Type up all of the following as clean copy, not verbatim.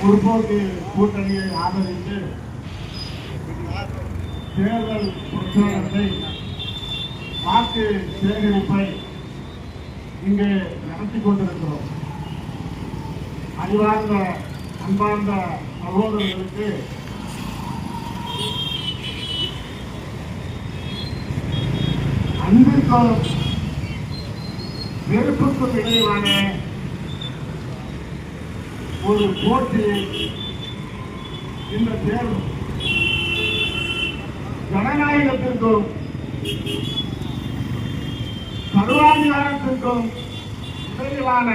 முற்போக்கு கூட்டணியை ஆதரித்து தேர்தல் பிரச்சாரத்தை வாக்கு சேகரிப்பை இங்கே நடத்தி கொண்டிருக்கிறோம். அறிவார்ந்த அன்பார்ந்த சகோதரர்களுக்கு அன்பிற்கும் வெறுப்புக்கும் இடையிலான ஒரு போட்டி இந்த தேர்தல் ஜனநாயகத்திற்கும் சர்வாதிகாரத்திற்கும் இடையிலான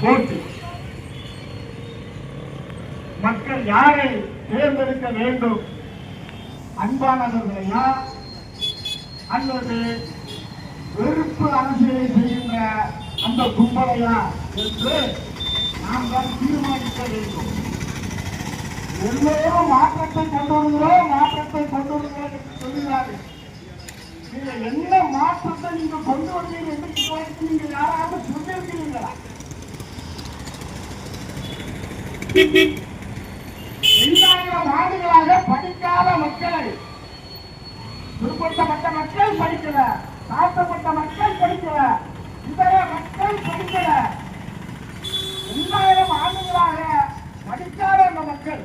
போட்டி. மக்கள் யாரை தேர்ந்தெடுக்க வேண்டும், அன்பானவர்களையா அல்லது வெறுப்பு அரசியலை செய்கின்ற அந்த கும்பலையா என்று நாம் தான் தீர்மானிக்க வேண்டும். எல்லோரும் மாற்றத்தை கொண்டு வருகிறோம் என்று சொல்கிறார்கள். நீங்க என்ன மாற்றத்தை நீங்க கொண்டு வருவீங்க என்று இதுவரைக்கும் நீங்க யாராவது சொல்லியிருக்கிறீங்களா? 2000 ஆண்டுகளாக படிக்காத மக்களை, பிற்படுத்தப்பட்ட மக்கள் படிக்கல, தாழ்த்தப்பட்ட மக்கள் படிக்கல, இதர மக்கள் படிக்கல. 2000 ஆண்டுகளாக படிக்காத அந்த மக்கள்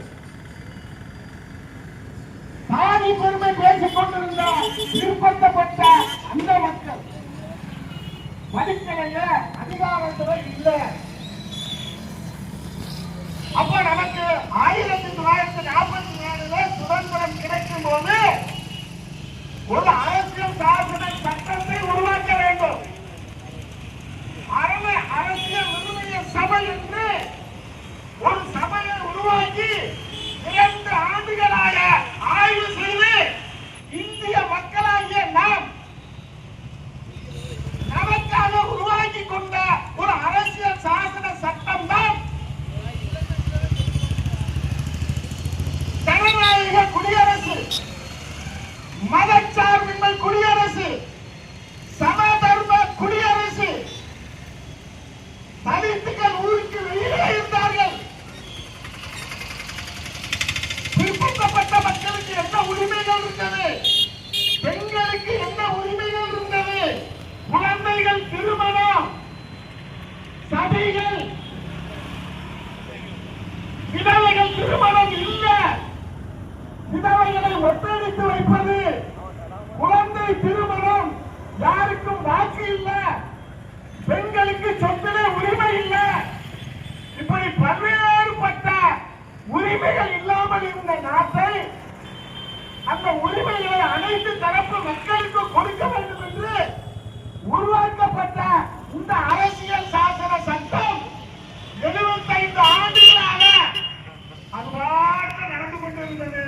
சாதி பெருமை பேசிக் கொண்டிருந்த பிற்படுத்தப்பட்ட அந்த மக்கள் படிக்கலையே, அதிகாரத்துல இல்லை. அப்ப நமக்கு 1944 சுதந்திரம் கிடைக்கும் போது ஒரு அரசியல் சாசன சட்டத்தை உருவாக்க வேண்டும். அரசியல் நிர்ணய சபை என்று ஒரு சபையை உருவாக்கி 2 ஆண்டுகளாக ஆய்வு செய்து இந்திய மக்களாகிய நாம் நமக்காக உருவாக்கி கொண்ட ஒரு அரசியல் சாசன சட்டம் தான் ஜனநாயக குடியரசு, மதச்சார்பின்மை குடியரசு, சமதர்ம குடியரசு. தலித்துகள் ஊருக்கு வெளியே இருந்தார்கள். பிற்படுத்தப்பட்ட மக்களுக்கு என்ன உரிமைகள் இருந்தது, பெண்களுக்கு என்ன உரிமைகள் இருந்தது, குழந்தைகள் திருமணம், சபைகள், விதவைகள் திருமணம் இல்லை, விதவைகளை ஒப்படைத்து வைப்பது, குழந்தை திருமணம், யாருக்கும் வாக்கு இல்லை, பெண்களுக்கு சொத்திலே உரிமை இல்லை. இப்படி பல்வேறுபட்ட உரிமைகள் இல்லாமல் இருந்த நாட்டை அந்த உரிமைகளை அனைத்து தரப்பு மக்களுக்கு கொடுக்க வேண்டும் என்று உருவாக்கப்பட்ட இந்த அரசியல் சாசன சட்டம் 75 ஆண்டுகளாக அதுவாக நடந்து கொண்டிருந்தது.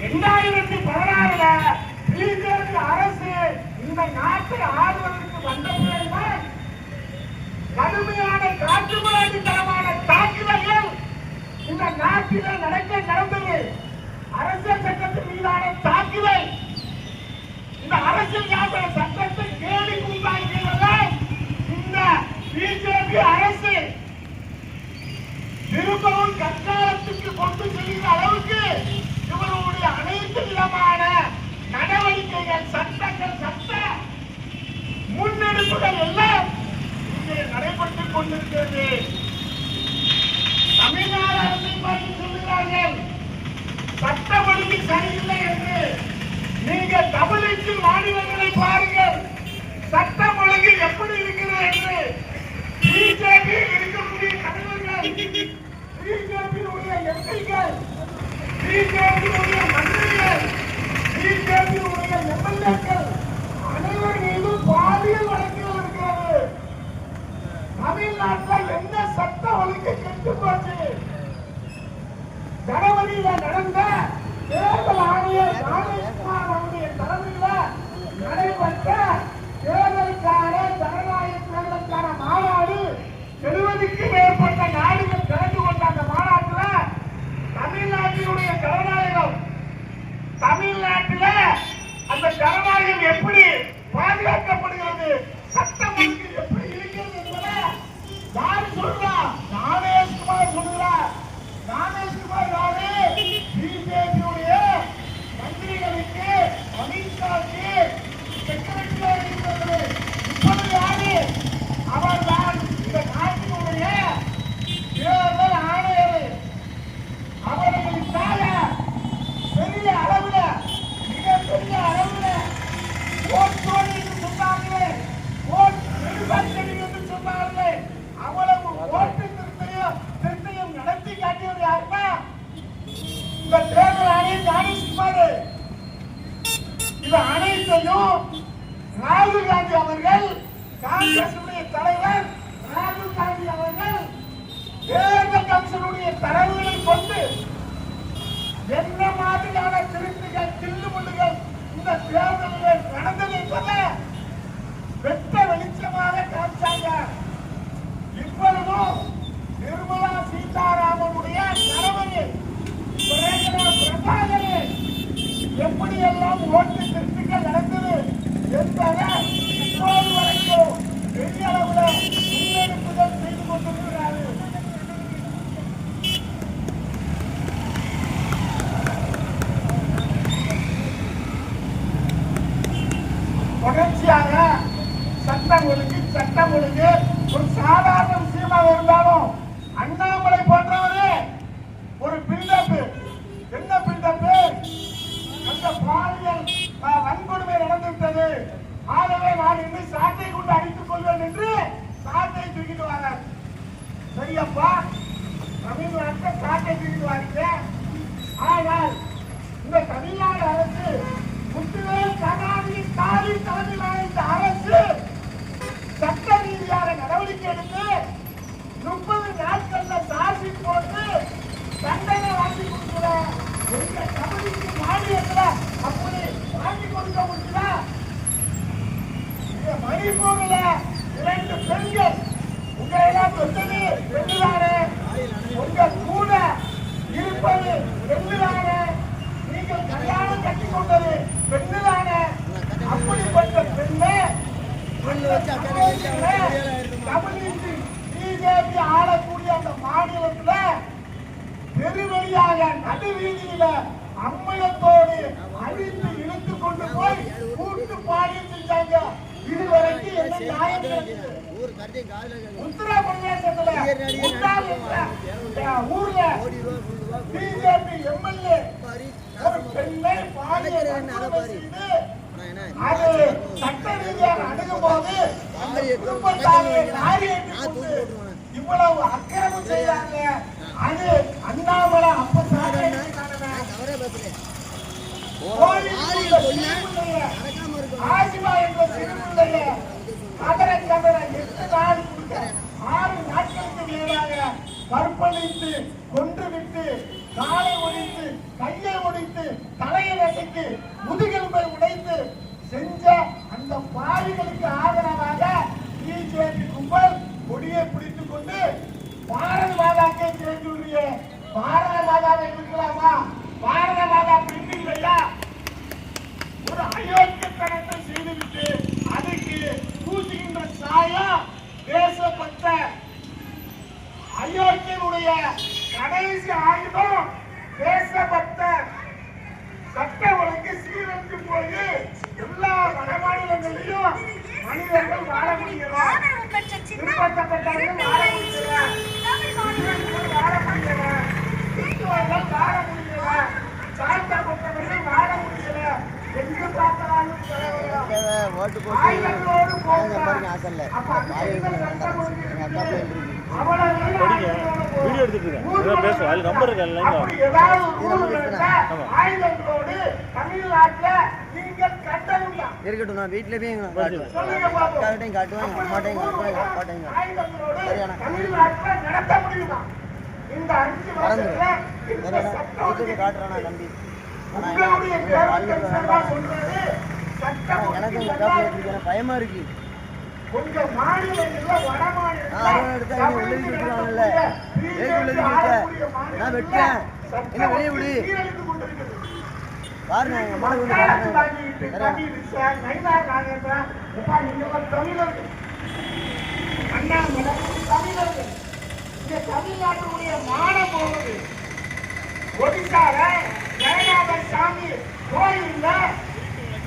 2016 பிஜேபி அரசு இந்த நாட்டை ஆளுவதற்கு வந்த பிறகுதான் கடுமையான காட்டுமிராண்டித்தனமான தாக்குதல்கள் இந்த நாட்டிலே நடந்தது. அரசியல் சட்டத்தின் மீதான தாக்குதல், இந்த அரசியல் சாசன சட்டத்தை கேலி கூத்தாக்கியதெல்லாம் இந்த பிஜேபி அரசு திரும்பவும் கற்காலத்துக்கு கொண்டு செல்கிற அளவுக்கு இவர்களுடைய அனைத்து விதமான நடவடிக்கைகள், சட்டங்கள், சட்ட முன்னெடுப்புகள் எல்லாம் இங்கே நடைபெற்றுக் கொண்டிருக்கிறது. தமிழ்நாடு அரசை பார்த்து சொல்கிறார்கள் சட்ட ஒழுங்கு சரியில்லை என்று. நீங்கள் தமிழுக்கு மாநிலங்களை பாருங்கள், சட்டம் ஒழுங்கு எப்படி இருக்கிறது என்று. பிஜேபி இருக்கக்கூடிய தலைவர்கள், பிஜேபியுடைய எம்பிக்கள், பிஜேபியுடைய மந்திரிகள், பிஜேபியுடைய எம்எல்ஏக்கள் அனைவர் மீதும் பாலியல் வழக்குகள் இருக்கிறது. தமிழ்நாட்டில் என்ன சட்ட ஒழுங்கு கெட்டு போச்சு? ஜனவரியில் நடந்த தேர்தல் ஆணையர் ஞானேஷ்குமார் அவருடைய தலைமையில் நடைபெற்ற தேர்தலுக்கான ஜனநாயக தேர்தலுக்கான மாநாடு 70க்கும் மேற்பட்ட நாடுகள் கலந்து கொண்ட அந்த மாநாட்டில் தமிழ்நாட்டினுடைய ஜனநாயகம், தமிழ்நாட்டில் அந்த ஜனநாயகம் எப்படி பாதுகாக்கப்படுகிறது, சட்டம் எப்படி இருக்கிறது என்பதை யார் சொல்றா? ஞானேஷ்குமார் சொல்கிறார். ஞானேஷ்குமார் இது அனைத்தையும் ராகுல் காந்தி அவர்கள், காங்கிரஸ் தலைவர் ராகுல் காந்தி அவர்கள் தேர்தல் கமிஷனுடைய தரவுகளை கொண்டு என்ன மாதிரியான திருட்டுகள் தில்லுமுள்ளுகள் இந்த தேர்தலில் நடந்தது என்பதை வெட்ட வெளிச்சமாக காமிச்சாங்க. இப்பொழுதும் நிர்மலா சீதாராமனுடைய தலைவரே பிரபாகரே எப்படியெல்லாம் ஓட்டு திருட்டுகள் நடந்தது என்பதை இப்போது வரைக்கும் பெரிய அளவில் முன்னெடுப்புகள் செய்து கொண்டிருக்கிறார்கள். தொடர்ச்சியாக சட்டம் ஒழுங்கு ஒரு சாதாரண விஷயமாக இருந்தாலும் அண்ணாமலை போன்றவரே ஒரு பில்டப், என்ன பில்டப், அந்த பாலியல் வன்கொடுமை நடந்துவிட்டது, ஆகவே நான் இன்னும் சாட்டை கொண்டு அடித்துக் கொள்வேன் என்று சாட்டை தூக்கிட்டு வாங்க. சரியப்பா, தமிழ்நாட்டை சாட்டை தூக்கிட்டு வாங்க. ஆனால் இந்த தமிழ்நாடு அரசு முத்துவேல் கருணாநிதி ஸ்டாலின் தலைமையிலான இந்த அரசு சட்ட ரீதியாக நடவடிக்கை எடுத்து 30 நாட்கள்ல சார்ஜ் போட்டு தண்டனை வாங்கி கொடுக்கிற எங்க கமிட்டிக்கு மாநிலத்துல அப்படி வாங்கி கொடுக்க முடியுதா? மணிப்பூர்ல 2 பெண்கள் உங்களெல்லாம் சொன்னது பெண்ணுதானே, உங்க கூட இருப்பது பெண்ணுதானே, நீங்கள் கல்யாணம் கட்டி கொண்டது பெண்ணுதானே, அப்படிப்பட்ட பெண்ணை பிஜேபி ஆளக்கூடிய அந்த மாநிலத்துல பெருவெளியாக நடுவீதியில அம்மயத்தோடு அழித்து இழுத்து கொண்டு போய் கூட்டு பாடியம் செஞ்சாங்க. இதுவரைக்கும் என்ன நியாயம்? உத்தரப்பிரதேசத்துல ஊர்ல பிஜேபி எம்எல்ஏ ஒரு பெண்ணை பாலியல் செய்து அது சட்ட ரீதியாக அணுகும் போது அந்த குடும்பத்தாரை இவ்வளவு அக்கிரமம் செய்யறாங்க. அது அண்ணாமலை அப்ப ஆசிமா என்ற சிறுமுறைய கதற 8 நாள் 6 நாட்களுக்கு மேலாக கற்பழித்து கொன்றுவிட்டு காலை ஒடித்து கையை ஒடித்து தலையை நசுக்கி முதுகெலும்பை உடைத்து செஞ்ச அந்த பாவிகளுக்கு ஆதரவாக பிஜேபி கும்பல் கொடியை பிடித்துக் கொண்டு பாரத மாதாக்கே சேர்ந்துள்ள பாரத மாதாவை இருக்கலாமா? பாரத மாதா பிடிக்கலையா? ஒரு அயோக்கியத்தனத்தை செய்துவிட்டு அதுக்கு பூசுகின்ற சாயம் தேசப்பட்ட அயோக்கியனுடைய கடைசி ஆயுதம் தேசப்பட்ட சட்ட ஒழுங்கு சீரழிந்து போய் எல்லா வட மாநிலங்களிலும் மனிதர்கள் வாழ முடியல, பிற்படுத்தப்பட்டவர்கள் வாழ முடியல, வாழ முடியல, கிறிஸ்துவர்கள் வாழ முடியல, தாழ்த்தப்பட்டவர்கள் வாழ முடியல. எங்கு பார்த்தாலும் ஆயுதங்களோடு வீடியோ எடுத்துட்டு பேசுவோம். நம்பர் இருக்கட்டும். நான் வீட்டுல போய் காட்டுவேன், காட்டுவேன், அம்மாட்டையும் காட்டுவேன், அப்பாட்டையும் வீட்டுக்கு காட்டுறானா தம்பி? எனக்கு பயமா இருக்கு. கொஞ்சம் மாநிலங்கள்ல வட மாநிலங்கள்ல நான் வெட்டேன், என்ன வெளியே விடு பாருங்க. எங்க அம்மாவுக்கு வந்து தமிழ்நாட்டுடைய மானம் போகுது. ஒடிசால ஜெயநாதன் சாமி கோயில்ல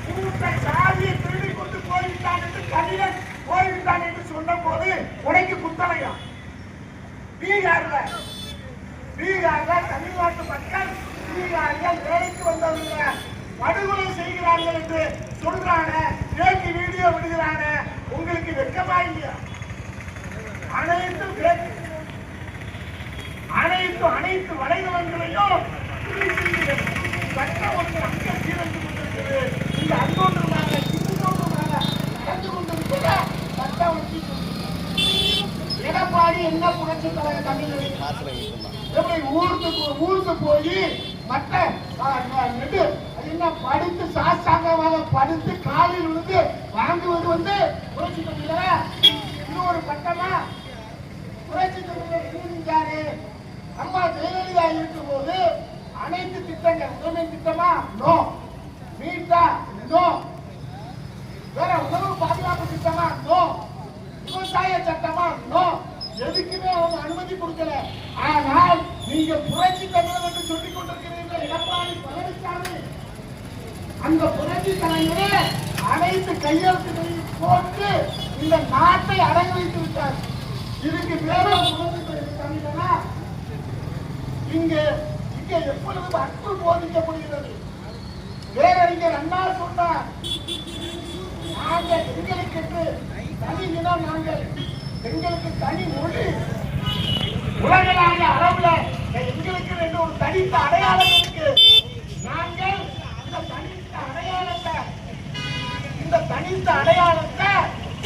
கூட்ட சாமியை திருடி கொண்டு போய்விட்டான் என்று கலிடன் போய்விட்டான் என்று சொன்ன போது உடைக்கு குத்தலையா? பீகார்ல தமிழ்நாட்டு மக்கள் பீகாரில் வேலைக்கு வந்தவங்க படுகொலை செய்கிறார்கள் என்று சொல்றான நேற்று வீடியோ விடுகிறான. உங்களுக்கு வெட்கமா இல்லையா? அனைத்து வலைதளங்களையும் போய் மற்ற என்ன படித்து சாஸ்தாங்கமாக படித்து காலில் விழுந்து வாங்குவது வந்து புரட்சி தமிழர். இன்னொரு பட்டமா புரட்சி தமிழர் எழுதிட்டாரு. அம்மா ஜெயலலிதா இருக்கும் போது அனைத்து திட்டங்கள் உரிமை திட்டமா நோ, மீட்டா நோ, வேற உணவு பாதுகாப்பு திட்டமா நோ, விவசாய சட்டமா நோ, எதுக்குமே அவங்க அனுமதி கொடுக்கல. ஆனால் நீங்க புரட்சி தமிழர் என்று சொல்லிக் கொண்டிருக்கிறீர்கள் எடப்பாடி பழனிசாமி. அந்த புரட்சி தலைவரே அனைத்து கையெழுத்துகளையும் போட்டு இந்த நாட்டை அடங்கி வைத்து விட்டார். இதுக்கு பேரும் இங்க இங்க எப்பொழுது அன்பு போதிக்கப்படுகிறது. பேரறிஞர் அண்ணா சொன்னார், நாங்கள் எங்களுக்கு தனி இனம், நாங்கள் எங்களுக்கு தனி மொழி, உலகளாவிய அளவுல எங்களுக்கு ரெண்டு ஒரு தனித்த அடையாளம் இருக்கு. நாங்கள் இந்த தனித்த அடையாளத்தை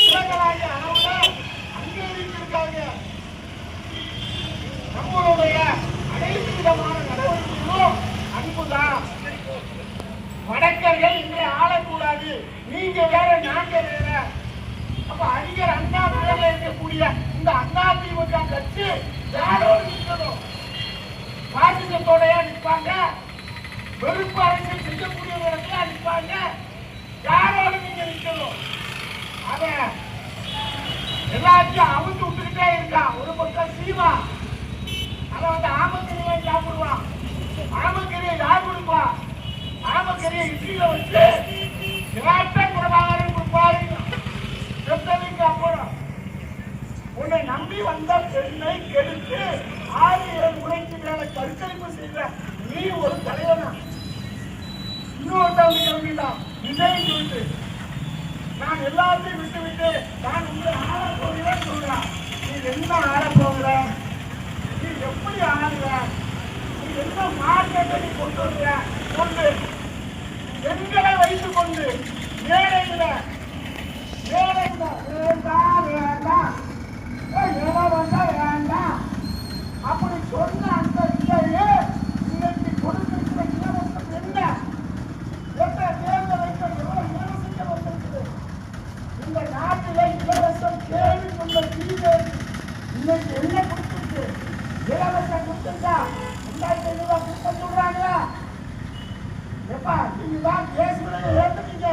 உலகளாவிய அளவுல அங்கீகரித்திருக்காங்க. நம்மளுடைய அனைத்து விதமான நடவடிக்கைகளும் அன்புதான். வடக்கர்கள் இங்கே ஆளக்கூடாது, நீங்க வேற நாங்க வேற. அப்ப அறிஞர் அண்ணா நகரில் இருக்கக்கூடிய இந்த அதிமுக கட்சி யாரோடு நிற்கணும்? பாசிசத்தோடையா நிற்பாங்க? வெறுப்பு அரசியல் செய்யக்கூடியவர்களா நிற்பாங்க? யாரோடு நீங்க நிற்கணும்? அத எல்லாத்தையும் அவுத்து விட்டுக்கிட்டே இருக்கான். ஒரு பக்கம் சீமா, அத வந்து ஆமக்கறியை சாப்பிடுவான். ஆமக்கறியை யார் கொடுப்பா? ஆமக்கறியை இட்லியில வச்சு பிரபாகரன் கொடுப்பாரு. அப்புறம் உன்னை நம்பி வந்த பெண்ணை கெடுத்து 6 முறைக்கு மேல கருக்கணிப்பு செய்த நீ ஒரு தலைவனா? இன்னொருத்தவங்க கிளம்பிட்டான் விஜய் சொல்லிட்டு, நான் எல்லாத்தையும் விட்டு விட்டு நான் உங்களை ஆளப்போகிறேன் சொல்றேன். நீ என்ன ஆளப்போகிற? நீ எப்படி ஆளுற? நீ என்ன மாற்றத்தை நீ கொண்டு வருகிற? கொண்டு எங்களை வைத்துக் கொண்டு வேலையில வேண்டாம் வேண்டாம் வேண்டாம் அப்படி சொன்ன அந்த இல்லையே இன்னைக்கு கொடுத்திருக்கிற இலவசம் என்ன? தேர்தல் வைக்க இலவசம் வந்திருக்குது. இந்த நாட்டில இலவசம் கேள்வி கொண்ட பிஜேபி இன்னைக்கு என்ன கொடுத்துருக்கு? இலவசம் கொடுத்துருக்கா? 2500 ரூபாய் கொடுக்க சொல்றாங்களா? எப்பா நீங்க தான் கேஸ் விலையை ஏற்றுட்டீங்க.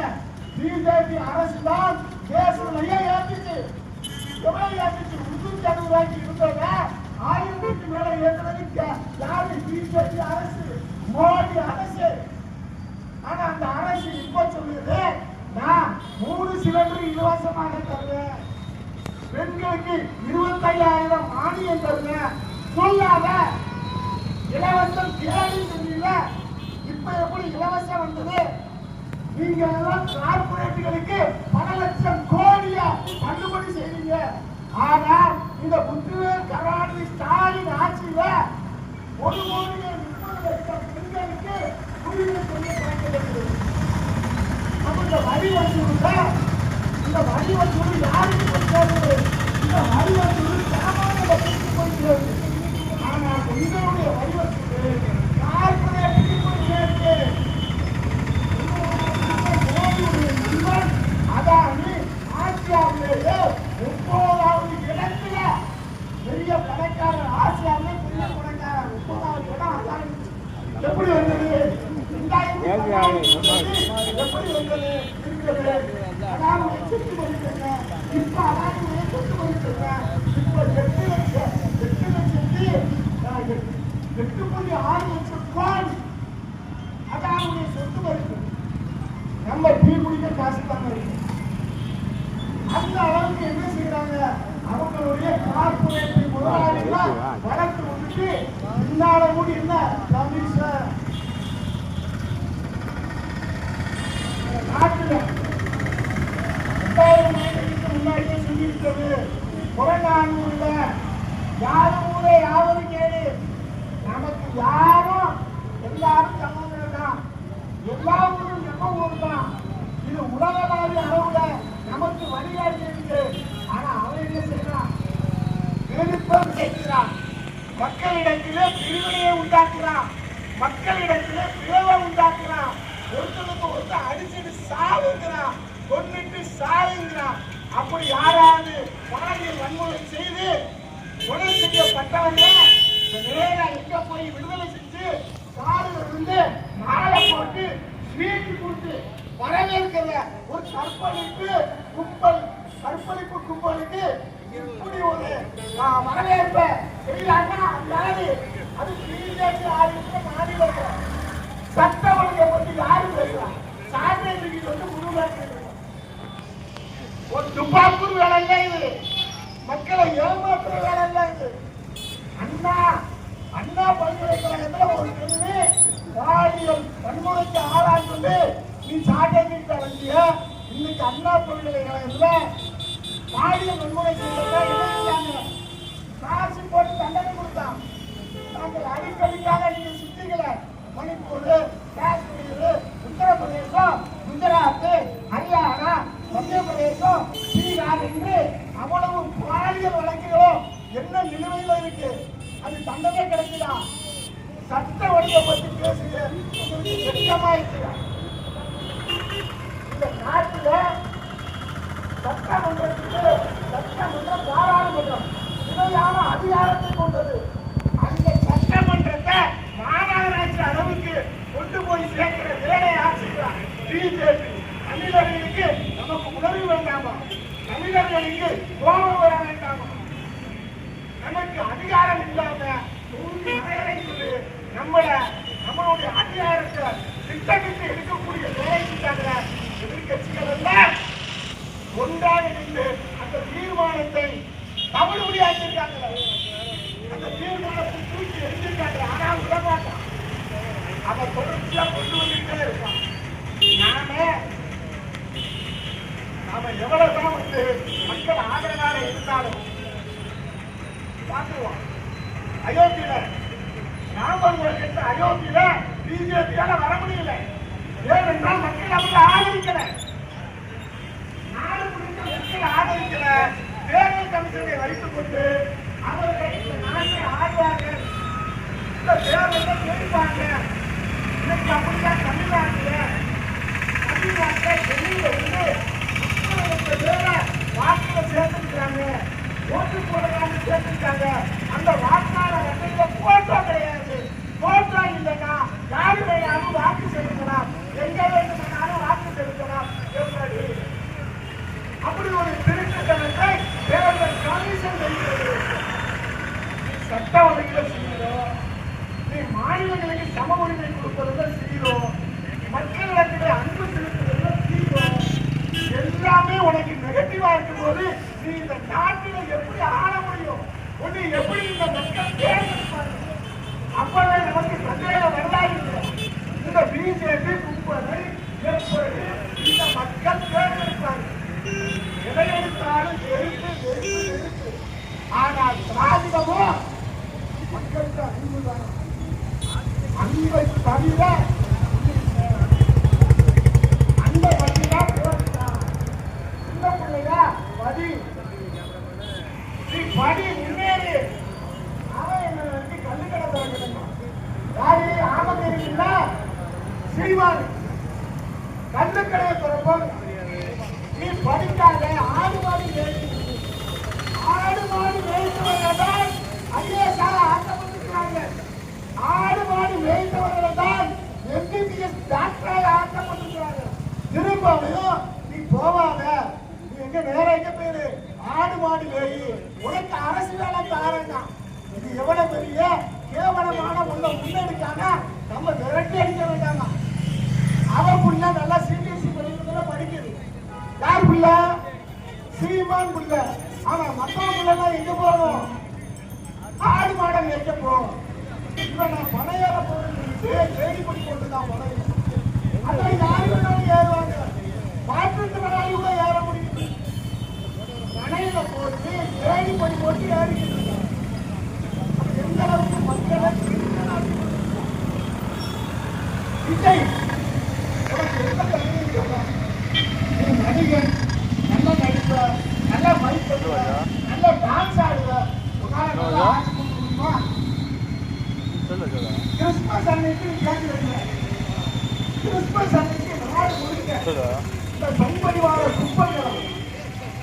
பிஜேபி அரசு தான் கேஸ் விலையை ஏற்றுச்சு. எவ்வளவு ஏற்றுச்சு? 360 ரூபாய்க்கு இருந்தவங்க 1000 மேல ஏற்றுறது யாரு? பிஜேபி அரசு, மோடி அரசு. ஆனா அந்த அரசு இப்ப சொல்லுது, நான் 3 சிலிண்டர் இலவசமாக தருவேன், பெண்களுக்கு 25,000 மானியம் தருவேன். சொல்லாத இலவசம் தேடி தெரியல. இப்ப எப்படி இலவசம் வந்தது? நீங்க எல்லாம் கார்பரேட்டுகளுக்கு பல லட்சம் கோடியா தள்ளுபடி செய்வீங்க. ஆனால் இந்த முத்துவேல் கருணாநிதி ஸ்டாலின் ஆட்சியில 1,30,00,000 பெண்களுக்கு குடியுரிமை கிடைக்கிறது. அப்ப இந்த வரி வசூல் யாருக்கு போகிறது? இந்த வரி வசூல் சாமானிய மக்களுக்கு போகிறது. ஆனால் உங்களுடைய வரி வசூல் கார்பரேட்டுக்கு போயிருக்கு. அதானி ஆசியாவிலேயே 9வது இடத்துல பெரிய பணக்காரர். ஆசியாவிலே பெரிய பணக்காரர் 9வது இடம் அதானி. எப்படி வந்தது? 2014 எப்படி வந்தது? இருக்கிறது அதானி சொத்து மதிப்பிருங்க. இப்ப அதானி சொத்து மதிப்பிருங்க. இப்ப 8,6 லட்சம் கோடி அதானுடைய சொத்து மதிப்பு. நம்ம டீ குடிக்க காசு தாங்க இருக்கு. அந்த அளவுக்கு என்ன செய்யறாங்க? அவங்களுடைய கார்பரேட் முதலாளிகள் வளர்த்து வந்துட்டு பின்னால கூட என்ன கமிஷன் நாட்டுல 2000 முன்னாடியே சொல்லியிருக்கிறது. புறநானூர்ல யாரும் ஊரே யாரும் கேடு, நமக்கு யாரும் எல்லாரும் சமூகம் தான், எல்லா ஊரும் நம்ம ஊர் தான். இது உலகளாவிய அளவுல நமக்கு வழிகாட்டி இருக்கு. ஆனா அவன் என்ன செய்யறான்? விருப்பம் செய்கிறான், மக்களிடத்திலே பிரிவினையை உண்டாக்குறான். மக்களிடத்துல பிளவை உண்டாக்குறான். ஒருத்தனுக்கு ஒருத்தர் அடிச்சுட்டு சாவுங்கிறான், கொன்னுட்டு சாவுங்கிறான். அப்படி யாராவது பாலியல் வன்முறை செய்து கொலை செய்யப்பட்டவங்க நேரா எங்க போய் விடுதலை செஞ்சு காலில் இருந்து மாலை போட்டு ஸ்வீட் கொடுத்து வரவேற்கிற ஒரு கற்பழிப்பு கும்பலுக்கு இப்படி ஒரு வரவேற்பை செய்யலாங்கன்னா அது பிஜேபி ஆளுநர் மாநிலத்தில் சட்ட ஒழுங்கை பற்றி யாரு பேசுறாங்க? சாட்டை வந்து முழுமையாக ஒரு துப்பாக்கூர் வேலை இல்லை இது, மக்களை ஏமாற்றுற வேலை இல்லை இது. அண்ணா பல்கலைக்கழகத்துல ஒரு பெண்ணு பாலியல் வன்முறைக்கு ஆளாண்டு நீ சாட்டை நீட்ட வந்திய. இன்னைக்கு அண்ணா பல்கலைக்கழகத்துல பாலியல் வன்முறை செய்யறாங்க, காசு போட்டு தண்டனை கொடுத்தான். நாங்கள் அடிக்கடிக்காக நீங்க சுத்திகளை மணிப்பூர், காஷ்மீர், உத்தரப்பிரதேசம், குஜராத், ஹரியானா, மத்திய பிரதேசம், பீகார் என்று அவ்வளவு பாலியல் வழக்குகளும் என்ன நிலுவையில் இருக்கு. அது தண்டனை கிடைக்குதா? சட்ட ஒழுங்கை பற்றி பேசுகிற வெட்கமாயிருக்கிறார். இந்த நாட்டில சட்டமன்றம் பாராளுமன்றம் இணையான அதிகாரத்தை கொண்டது. அந்த சட்டமன்றத்தை மாநகராட்சி அளவுக்கு கொண்டு போய் சேர்க்கிற வேலையை ஆட்சிக்கிறார் பிஜேபி. தமிழர்களுக்கு நமக்கு உணர்வு வேண்டாமா? தமிழர்களுக்கு கோபம் வர வேண்டாமா? நமக்கு அதிகாரம் இல்லாம நம்மளுடைய அதிகாரத்தை திட்டமிட்டு எடுக்கக்கூடிய வேலை செஞ்சாங்க எதிர்கட்சிகள் எல்லாம் ஒன்றாக நின்று அந்த தீர்மானத்தை தவறுபடியாக்கியிருக்காங்க. அந்த தீர்மானத்தை தூக்கி எரிஞ்சிருக்காங்க. ஆனா விடமாட்டான், அவன் தொடர்ச்சியா கொண்டு வந்துட்டே இருக்கான். நாம எவ்வளவுதான் வந்து மக்கள் ஆதரவாக இருந்தாலும் பார்த்துருவோம். அயோத்தியில ராமர் கோயில் அயோத்தியில பிஜேபியால வர முடியல. ஏனென்றால் மக்கள் அவங்க ஆதரிக்கல. நாடு முடிந்த மக்கள் ஆதரிக்கல. தேர்தல் கமிஷனை வைத்துக் கொண்டு அவர்கள் இந்த நாட்டை ஆழ்வார்கள், இந்த தேர்தலை கேட்பாங்க. இன்னைக்கு அப்படிதான் தமிழ்நாட்டில் டெல்லியில இருந்து 30 பேரை வாக்குல சேர்த்துருக்காங்க, ஓட்டு போடுறாங்க சேர்த்துருக்காங்க. அந்த வாக்காளர் அட்டையில போட்டோ கிடையாது. போட்டோ இல்லைன்னா யாரு வேணாலும் வாக்கு செலுத்தலாம், எங்க வேண்டுமானாலும் வாக்கு செலுத்தலாம். எப்படி அப்படி ஒரு திருத்தத்தை தேர்தல் கமிஷன் செய்கிறது. சட்ட ஒழுங்கில செய்யறோம், நீ மாநிலங்களுக்கு சம உரிமை கொடுப்பதை செய்யறோம், மக்களிடத்திலே அன்பு செலுத்துவதை செய்யறோம். எல்லாமே உனக்கு நெகட்டிவா இருக்கும் போது நீ இந்த நாட்டில எப்படி ஆள முடியும்? ஒண்ணு எப்படி இந்த மக்கள் தேர்ந்தெடுப்பாங்க? அப்பவே நமக்கு சந்தேகம் வரலாறு. இந்த பிஜேபி கும்பலை எப்படி இந்த மக்கள் தேர்ந்தெடுப்பாங்க? எதை எடுத்தாலும் எதிர்த்து. ஆனால் திராவிடமோ மக்களுக்கு அன்புதான். அன்பை தவிர அந்த பற்றிதான் போராட்டம். இந்த பிள்ளையா படி, நீ படி முன்னேறி. அவன் என்ன வந்து கல்லுக்கடை திறக்கணுமா? யாரு ஆமக்கேரி இல்ல சீமான் கல்லுக்கடையை திறப்போம். நீ படிக்காத ஆடு மாடு மேய்த்தவர்கள் ஐஏஎஸ்ஆக ஆக்கப்பட்டிருக்கிறாங்க. ஆடு மாடு மேய்த்தவர்கள் தான் எம்பிபிஎஸ் டாக்டராக ஆக்கப்பட்டிருக்கிறாங்க. திரும்பவும் நீ போவாங்க, நீ எங்க வேற எங்க பேரு ஆடு மாடு மேயி, உனக்கு அரசு வேலை தாரங்க. இது எவ்வளவு பெரிய கேவலமான உள்ள முன்னெடுக்காம நம்ம விரட்டி அடிக்க வேண்டாங்க. அவன் புள்ள நல்லா சிபிஎஸ்சி பள்ளிக்கூடத்துல படிக்குது. யார் புள்ள? சீமான் புள்ள. ஆனா மத்தவங்க புள்ளலாம் எங்க போகணும்? ஆடு மாடை மேய்க்க போகும். இப்ப நான் பனையார போறேன் தேடி பண்ணி கொண்டுதான் பனைய. அதான் யாரு வேணாலும் ஏறுவாங்க. மாற்றுத்திறனாளி கூட ஏற முடியுது. பனையில போட்டு தேடி பண்ணி போட்டு ஏறிக்கிட்டு இருக்காங்க. எந்த அளவுக்கு மக்களை விஜய் உனக்கு எந்த கல்வி? நீ நடிகன், நல்ல நடிப்ப, நல்ல மைக் பண்ணுவ, நல்ல டான்ஸ் ஆடுவ, உன்னால நல்லா ஆட்சி பண்ண முடியுமா? கிறிஸ்துமஸ் அன்னைக்கு கேட்கிறீங்க. கிறிஸ்துமஸ் அன்னைக்கு நாடு முழுக்க இந்த சண்பரிவார குப்பைகள்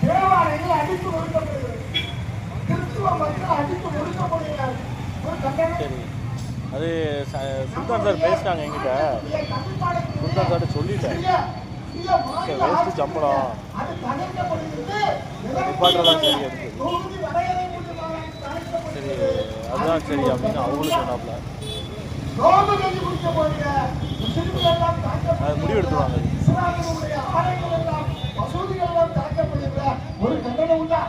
தேவாலயங்கள் அடித்து ஒடுக்கப்படுகிறது. கிறிஸ்துவ மக்கள் அடித்து ஒடுக்கப்படுகிறார். ஒரு கண்டனம். அது சுல்தான் சார் பேசிட்டாங்க என்கிட்ட. சுல்தான் சார் சொல்லிட்டேன் வேஸ்ட்டு சம்பளம் நிப்பாட்டுறதான் சரி இருக்குது. சரி அதுதான் சரி அப்படின்னு அவங்களும் சொன்னாப்புல. அது முடிவு எடுத்துருவாங்க. ஒரு கண்டனம் உண்டா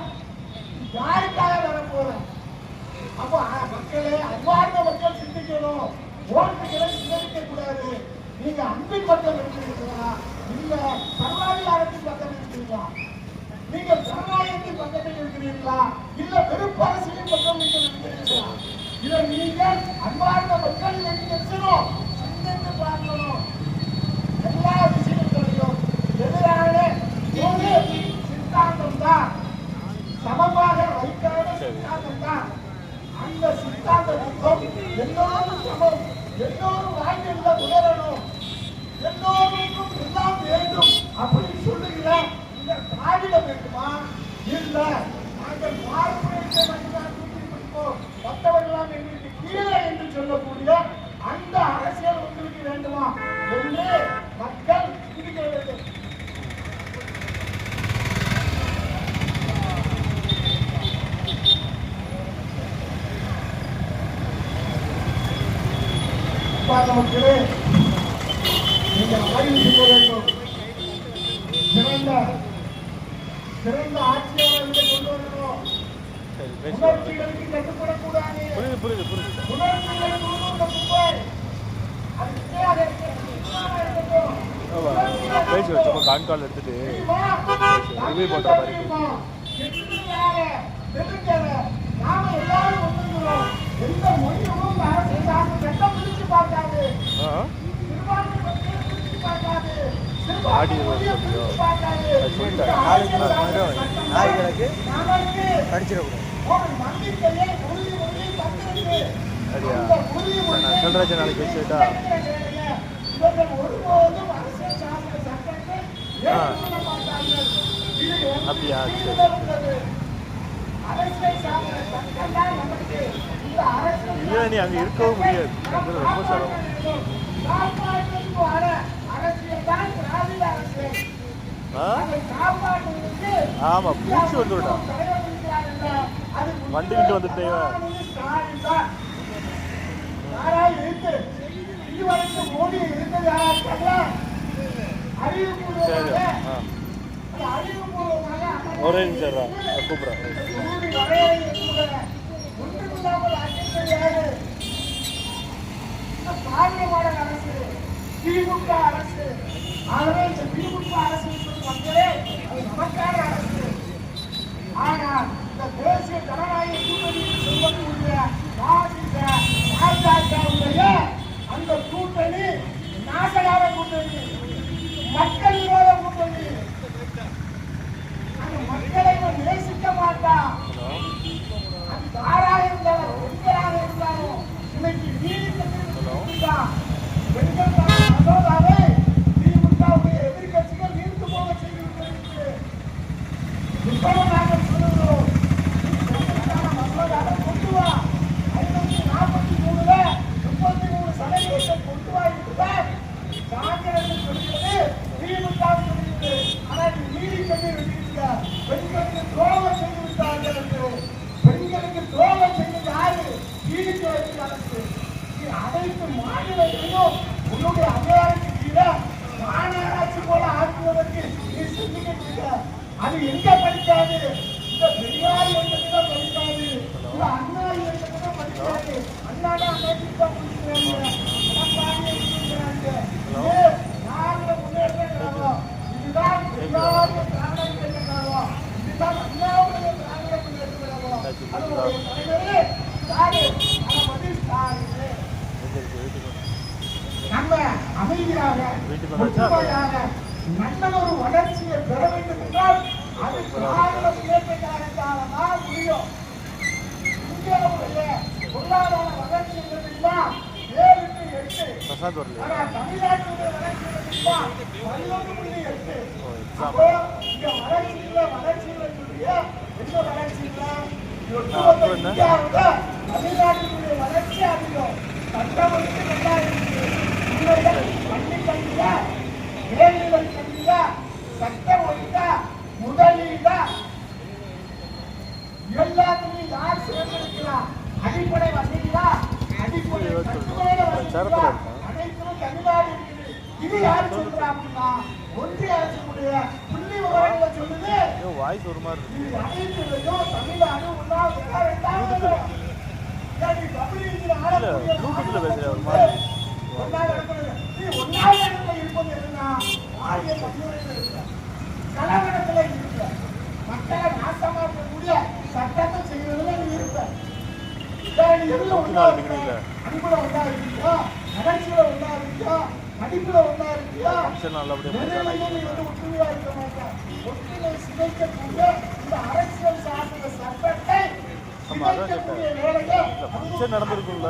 யாருக்காக வரப்போறேன்? அப்போ மக்களே, அன்பார்ந்த மக்கள் சிந்திக்கணும். ஓட்டுகளை சிந்திக்க கூடாது. நீங்க அன்பின் பக்கம் இருக்கிறீங்களா, இல்ல சர்வாதிகாரத்தின் பக்கம் இருக்கிறீங்களா? நீங்க ஜனநாயகத்தின் பக்கத்தில் இருக்கிறீர்களா, இல்ல வெறுப்பு அரசியலின் பக்கம் நீங்கள் இருக்கிறீர்களா? இதை நீங்க அன்பார்ந்த மக்கள் நினைக்கணும், சிந்தித்து பார்க்கணும். எல்லா விஷயங்களையும் எதிரான ஒரு சித்தாந்தம் தான், சமமாக வைக்காத சித்தாந்தம் தான். அந்த சித்தாந்தத்துக்கும் எல்லோரும் சமம், எல்லோரும் வாழ்க்கையில உயரணும், எல்லோருக்கும் எல்லாம் வேண்டும் அப்படின்னு சொல்லுகிற இந்த திராவிடம் வேண்டுமா? இல்ல நாங்கள் பாரம்பரியத்தை மட்டும்தான் தூக்கி பிடிப்போம், மற்றவர்களாம் எங்களுக்கு கீழே என்று சொல்லக்கூடிய அந்த அரசியல் உங்களுக்கு வேண்டுமா என்று மக்கள் சிந்திக்க வேண்டும். மக்களே, நீங்கள் ஆய்வு செய்ய வேண்டும். சிறந்த ஆட்சியாளர்களை கொண்டு வரணும். உணர்ச்சிகளுக்கு கட்டுப்படக்கூடாது. உணர்ச்சிகளை பேசி வச்சப்போ கான்கால் எடுத்துட்டு ரிவ்யூ பண்ற மாதிரி நாம எல்லாரும் ஒத்துக்கிறோம். எந்த மொழியும் அரசு சட்டம் பிடிச்சு பார்க்காது, நாய்களுக்கு கடிச்சிடக்கூடாது. நான் சொல்றேன் நாளைக்கு பேசிட்டா. அப்படியா? இல்லை, நீ அங்கே இருக்கவும் முடியாது. அங்கே ரொம்ப சிரமம். ஆமா, பூச்சி வந்துவிட்டா. வண்டிக்கிட்டு வந்துட்டேன். சரி, ஒரே நிமிஷம் கூப்பிட்றேன். திமுக அரசு, ஆகவே இந்த திமுக அரசு மக்களே நமக்கான அரசு. ஆனால் இந்த தேசிய ஜனநாயக கூட்டணியில் சொல்லக்கூடிய பாஜகவுடைய அந்த கூட்டணி நாசகார கூட்டணி, மக்கள் விரோத கூட்டணி. அந்த மக்களை நேசிக்க மாட்டான். அது யாராக இருந்தாலும், பெண்களாக இருந்தாலும் இன்னைக்கு நீதிமன்றம் பெண்கள் மசோதாவை திமுகவுடைய எதிர்கட்சிகள் நீர்த்து போக செய்திருக்கிறது. இப்பவும் நாங்கள் சொல்லுகிறோம், மசோதாவை கொண்டு வா. 543ல 33% கொண்டு வா என்றுதான் காங்கிரஸ் சொல்கிறது, திமுக சொல்கிறது. ஆனால் நீதிபதி வெளியிட்ட பெண்களுக்கு துரோகம் செய்து விட்டார்கள் என்று. பெண்களுக்கு துரோகம் செய்தது யாரு? திமுக அரசு. அனைத்து மாநிலங்களையும் உன்னுடைய அதிகாரத்துக்கு கீழே மாநகராட்சி போல ஆக்குவதற்கு நீ சிந்திக்க. அது எங்க படிக்காது? இந்த பெரியார் இயக்கத்துல படிக்காது, இந்த அண்ணா இயக்கத்துல படிக்காது. அண்ணாட அமெரிக்கா முடிக்கிறாங்க, நாங்கள முன்னேற்றம். இதுதான் பெரியார் திராவிட இயக்கம், இதுதான் அண்ணாவுடைய திராவிட முன்னேற்றம். அது ஒரு தலைவரே நம்ம அமைதியாக நல்ல ஒரு வளர்ச்சியை பெற வேண்டும் என்றால் அது திராவிட முன்னேற்றக்காரத்தால்தான் முடியும். இந்தியாவுடைய பொருளாதார வளர்ச்சி என்றா 7க்கு 8. பிரசாத் வரலையா? ஆனா தமிழ்நாட்டுடைய வளர்ச்சி பார்த்தீங்கன்னா 11.8. ஓ, எக்ஸாம். அப்போ இங்க வளர்ச்சியில எந்த வளர்ச்சி இல்ல? ஒட்டுமொத்த இந்தியாவுல தமிழ்நாட்டுடைய வளர்ச்சி அதிகம். சட்டம் வந்து நல்லா இருக்கு. பள்ளி கல்வியா, மேல்நிலை கல்வியா, சட்டம் ஒழுங்கா, முதலீடா, எல்லாத்துலயும் யார் சிறந்திருக்கிறார்? அடிப்படை வசதியா, அடிப்படை கட்டுமான வசதியா, அனைத்திலும் தமிழ்நாடு இருக்குது. இது யாரு சொல்றா அப்படின்னா ஒன்றிய அரசுடைய புள்ளி விவரங்களை சொல்லுது. வாய்ஸ் ஒரு மாதிரி இருக்கு. இது அனைத்திலையும் தமிழ்நாடு ஒன்றாவது இரண்டாவது ப்ளூடூத்ல பேசுறியா ஒரு மாதிரி? ஒன்றாவது இடத்துல இருப்பது என்னன்னா ஆரிய பன்முறையில் இருக்கிற கலவரத்துல இருக்கிற மக்களை நாசமா இருக்கக்கூடிய சட்டத்தை செய்வதில் நீ இருப்ப. அன்புல ஒன்றா இருக்கியா, வளர்ச்சியில ஒன்றா இருக்கியா, படிப்புல ஒன்றா இருக்கியா, எதிரிலையும் நீ வந்து ஒற்றுமையா இருக்க மாட்டான். ஒற்றுமை சிதைக்கக்கூடிய இந்த அரசியல் சார்ந்த சட்டத்தை சிதைக்கக்கூடிய வேலையை நடந்திருக்கும்ல.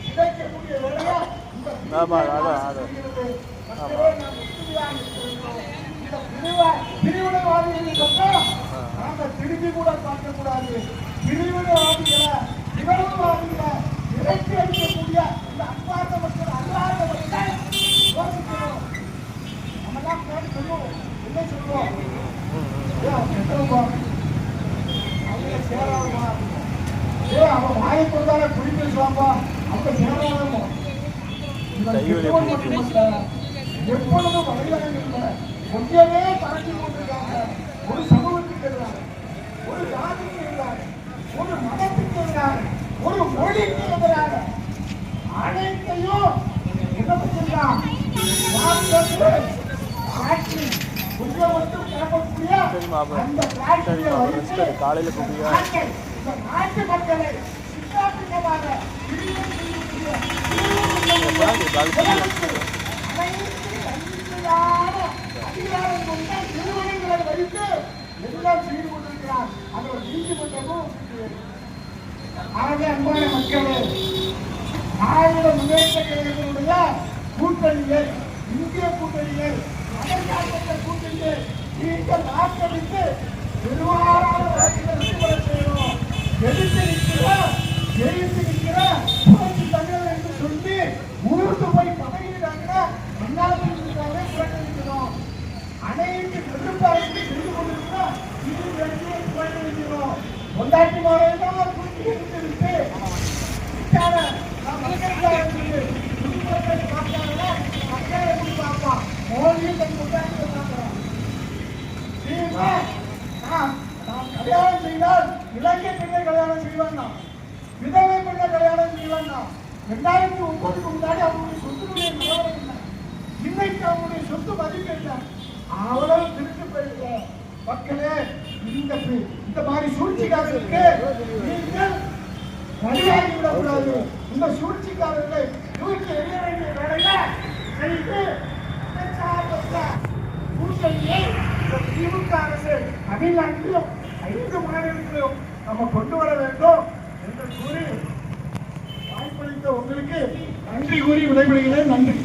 சிதைக்கக்கூடிய வேலையை இந்த பிரிவினைவாதிகள் பக்கம் நாங்க திரும்பி கூட பார்க்க கூடாது. பிரிவினைவாதிகளை, பிளவுவாதிகளை இறக்கி அடிக்கக்கூடிய இந்த அன்பார்ந்த மக்கள், அல்லாத மக்கள் யோசிக்கணும். நம்மெல்லாம் பேர் சொல்லுவோம், என்ன சொல்லுவோம்? அவங்க சேராதுமா, அவன் வாயை கொடுத்தாலே குடி பேசுவாப்பா, அவங்க சேராதமோ. எப்பொழுதும் வழிவகங்கள் ஒன்றியமே பறந்து கொண்டிருக்காங்க. ஒரு சமூகத்துக்கு எதிராக, ஒரு ஜாதிக்கு எதிராக, ஒரு மதத்துக்கு எதிராக, ஒரு மொழிக்கு எதிராக அனைத்தையும் என்ன பண்ணிருக்கான்? கொஞ்சம் மட்டும் கிளப்பக்கூடிய அந்த காலையில கூப்பியா இந்த நாட்டு மக்களை சித்தாந்தமாக அதிகாரம் கொண்ட நிறுவனங்களை வைத்து எல்லாம் செய்து கொண்டிருக்கிறார். அது ஒரு நீதிமன்றமும். ஆகவே அன்பான மக்களே, திராவிட முன்னேற்ற கழகத்தினுடைய கூட்டணியை, இந்திய கூட்டணியை, மதச்சார்பற்ற கூட்டணியை நீங்கள் ஆக்கிரமித்து பெரும்பாலான வாக்குகளை செய்யணும். எதிர்த்து நிற்கிற புரட்சி தமிழர் என்று சொல்லி ஊருக்கு போய் பதவியிட்டாங்கன்னா அண்ணாதிமுகவே புறக்கணிக்கணும். அனைத்து எதிர்ப்பாளர்கள் செய்து கொண்டிருக்கிறோம். இது வெற்றியை புறக்கணிக்கணும். கொண்டாட்டி மாவட்டம் தூக்கி எடுத்து விட்டு பார்ப்பான். மோடியும் தன் கொண்டாட்டியை பார்க்கிறான். கல்யாணம் செய்தால் இலங்கை பெண்ணை கல்யாணம் செய்வான், விதவை பெண்ணை கல்யாணம் செய்வான். 2009க்கு முன்னாடி அவங்களுடைய சொத்துடைய நிலவரம் இல்லை. இன்னைக்கு அவங்களுடைய சொத்து மதிப்பு இல்லை. அவ்வளவு திருட்டு போயிருக்க மக்களே. இந்த மாதிரி சூழ்ச்சிக்காரர்களுக்கு நீங்கள் வழியாகி விடக்கூடாது. இந்த சூழ்ச்சிக்காரர்களை தூக்கி எறிய வேண்டிய வேலையில செய்து கூட்டணியை திமுக அரசு தமிழ்நாட்டிலும் 5 மாநிலத்திலும் நம்ம கொண்டு வர வேண்டும் என்று கூறி வாய்ப்பளித்த உங்களுக்கு நன்றி கூறி விடைபெறுகிறேன். நன்றி.